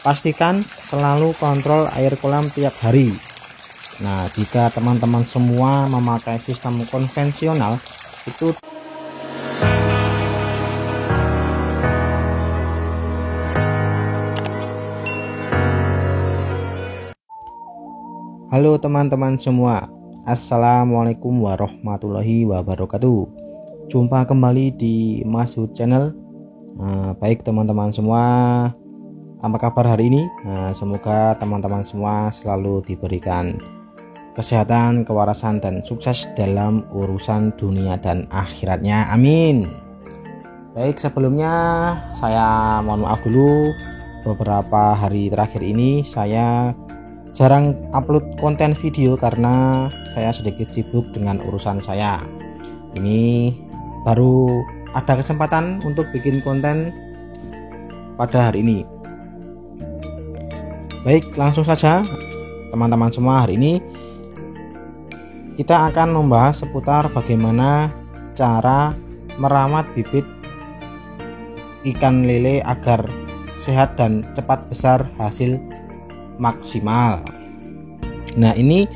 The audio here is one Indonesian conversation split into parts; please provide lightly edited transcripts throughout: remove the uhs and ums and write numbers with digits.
pastikan selalu kontrol air kolam tiap hari. Nah, jika teman-teman semua memakai sistem konvensional itu Halo teman-teman semua, Assalamualaikum warahmatullahi wabarakatuh. Jumpa kembali di Mas Hud Channel. Baik teman-teman semua, apa kabar hari ini? Semoga teman-teman semua selalu diberikan kesehatan, kewarasan, dan sukses dalam urusan dunia dan akhiratnya, amin. Baik, sebelumnya saya mohon maaf dulu, beberapa hari terakhir ini saya jarang upload konten video karena saya sedikit sibuk dengan urusan saya. Ini baru ada kesempatan untuk bikin konten pada hari ini. Baik, langsung saja teman-teman semua, hari ini kita akan membahas seputar bagaimana cara merawat bibit ikan lele agar sehat dan cepat besar, hasil maksimal. Nah, ini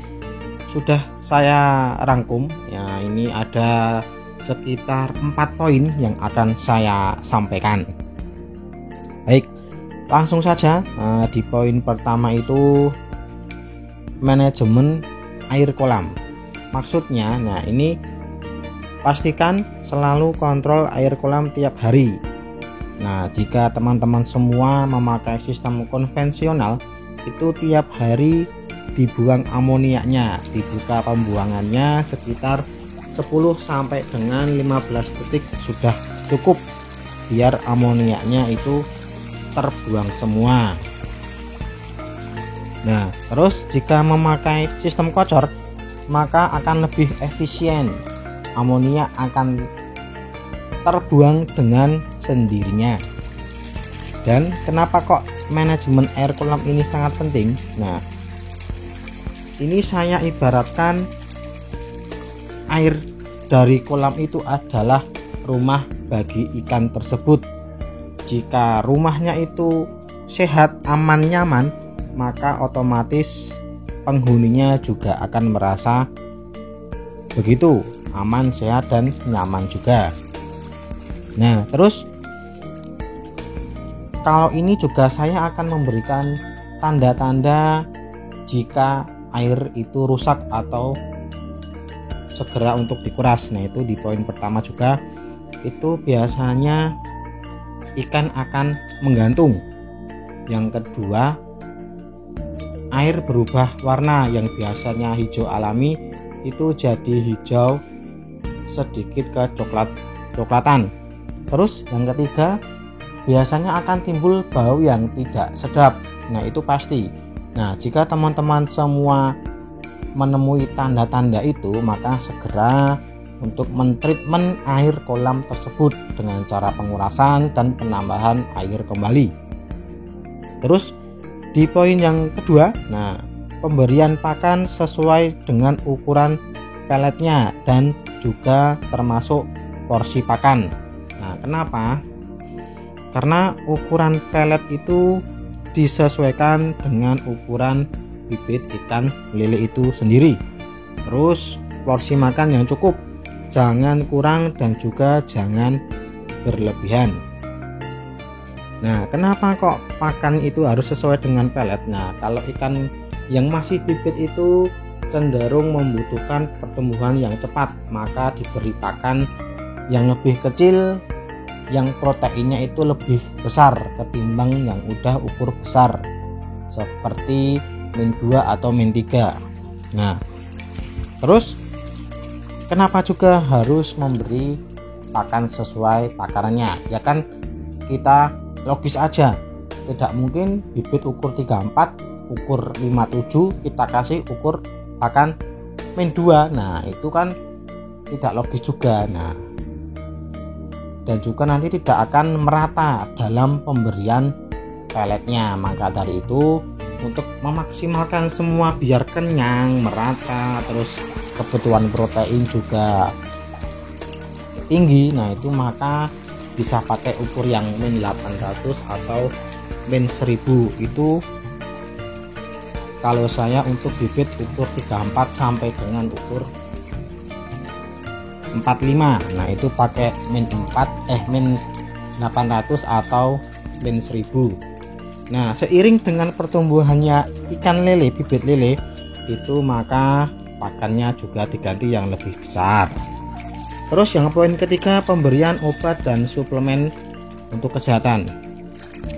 sudah saya rangkum ya, ini ada sekitar 4 poin yang akan saya sampaikan. Baik, langsung saja. Di poin pertama itu manajemen air kolam. Maksudnya, nah ini pastikan selalu kontrol air kolam tiap hari. Nah, jika teman-teman semua memakai sistem konvensional itu tiap hari dibuang amoniaknya, dibuka pembuangannya sekitar 10 sampai dengan 15 detik sudah cukup biar amoniaknya itu terbuang semua. Nah, terus jika memakai sistem kocor maka akan lebih efisien, amoniak akan terbuang dengan sendirinya. Dan kenapa kok manajemen air kolam ini sangat penting? Nah, ini saya ibaratkan air dari kolam itu adalah rumah bagi ikan tersebut. Jika rumahnya itu sehat, aman, nyaman, maka otomatis penghuninya juga akan merasa begitu, aman, sehat, dan nyaman juga. Nah, terus kalau ini juga saya akan memberikan tanda-tanda jika air itu rusak atau segera untuk dikuras. Nah, itu di poin pertama juga, itu biasanya ikan akan menggantung. Yang kedua, air berubah warna, yang biasanya hijau alami itu jadi hijau sedikit ke coklatan. Terus yang ketiga, biasanya akan timbul bau yang tidak sedap. Nah, itu pasti. Nah, jika teman-teman semua menemui tanda-tanda itu, maka segera untuk mentreatment air kolam tersebut dengan cara pengurasan dan penambahan air kembali. Terus di poin yang kedua, nah, pemberian pakan sesuai dengan ukuran peletnya dan juga termasuk porsi pakan. Nah, kenapa? Karena ukuran pelet itu disesuaikan dengan ukuran bibit ikan lele itu sendiri. Terus porsi makan yang cukup, jangan kurang dan juga jangan berlebihan. Nah, kenapa kok pakan itu harus sesuai dengan pelet? Nah, kalau ikan yang masih bibit itu cenderung membutuhkan pertumbuhan yang cepat, maka diberi pakan yang lebih kecil, yang proteinnya itu lebih besar ketimbang yang udah ukur besar seperti min 2 atau min 3. Nah, terus kenapa juga harus memberi pakan sesuai takarannya? Ya kan kita logis aja, tidak mungkin bibit ukur 34, ukur 57 kita kasih ukur pakan min 2. Nah, itu kan tidak logis juga. Nah, dan juga nanti tidak akan merata dalam pemberian peletnya. Maka dari itu, untuk memaksimalkan semua biar kenyang, merata, terus kebutuhan protein juga tinggi, nah itu maka bisa pakai ukur yang min 800 atau min 1000 itu kalau saya untuk bibit ukur 34 sampai dengan ukur 45. Nah itu pakai min 800 atau min 1000. Nah seiring dengan pertumbuhannya ikan lele, bibit lele itu, maka pakannya juga diganti yang lebih besar. Terus yang poin ketiga, pemberian obat dan suplemen untuk kesehatan.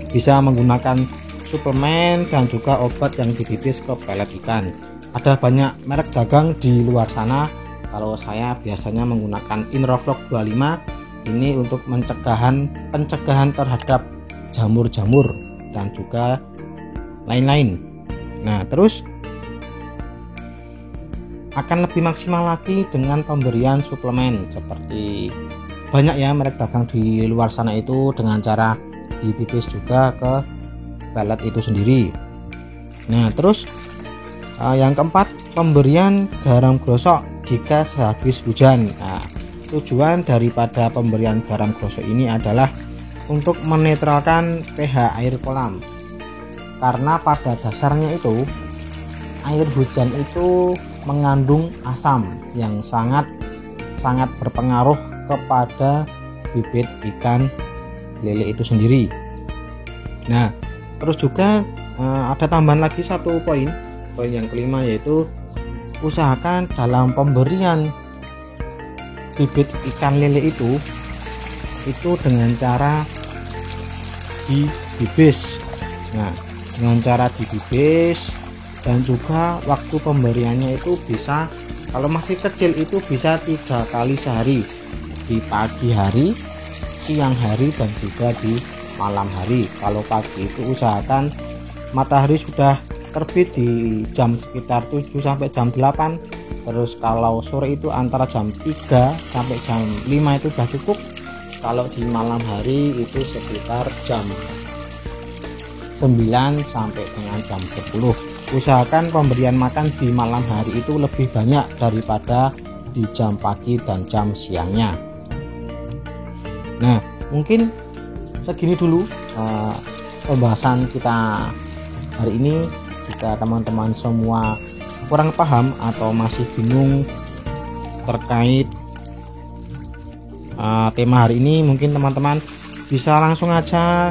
Bisa menggunakan suplemen dan juga obat yang dibibis ke pelet ikan. Ada banyak merek dagang di luar sana. Kalau saya biasanya menggunakan Inroflok 25 ini untuk pencegahan terhadap jamur-jamur dan juga lain-lain. Nah terus akan lebih maksimal lagi dengan pemberian suplemen, seperti banyak ya merek dagang di luar sana itu dengan cara dibibis juga ke pelet itu sendiri. Nah terus yang keempat, pemberian garam grosok jika sehabis hujan. Nah tujuan daripada pemberian garam grosok ini adalah untuk menetralkan pH air kolam, karena pada dasarnya itu air hujan itu mengandung asam yang sangat berpengaruh kepada bibit ikan lele itu sendiri. Nah terus juga ada tambahan lagi satu poin yang kelima, yaitu usahakan dalam pemberian bibit ikan lele itu dengan cara dibibis. Nah dengan cara dibibis dan juga waktu pemberiannya itu bisa, kalau masih kecil itu bisa 3 kali sehari, di pagi hari, siang hari, dan juga di malam hari. Kalau pagi itu usahakan matahari sudah terbit di jam sekitar 7 sampai jam 8. Terus kalau sore itu antara jam 3 sampai jam 5 itu sudah cukup. Kalau di malam hari itu sekitar jam 9 sampai dengan jam 10. Usahakan pemberian makan di malam hari itu lebih banyak daripada di jam pagi dan jam siangnya. Nah mungkin segini dulu pembahasan kita hari ini. Jika teman-teman semua kurang paham atau masih bingung terkait tema hari ini, mungkin teman-teman bisa langsung aja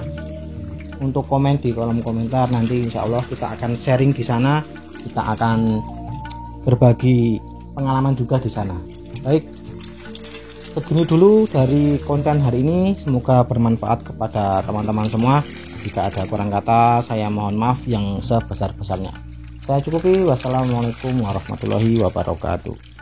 untuk komen di kolom komentar. Nanti insya Allah kita akan sharing di sana, kita akan berbagi pengalaman juga di sana. Baik, segini dulu dari konten hari ini, semoga bermanfaat kepada teman-teman semua. Jika ada kurang kata, saya mohon maaf yang sebesar-besarnya. Saya cukupi. Wassalamualaikum warahmatullahi wabarakatuh.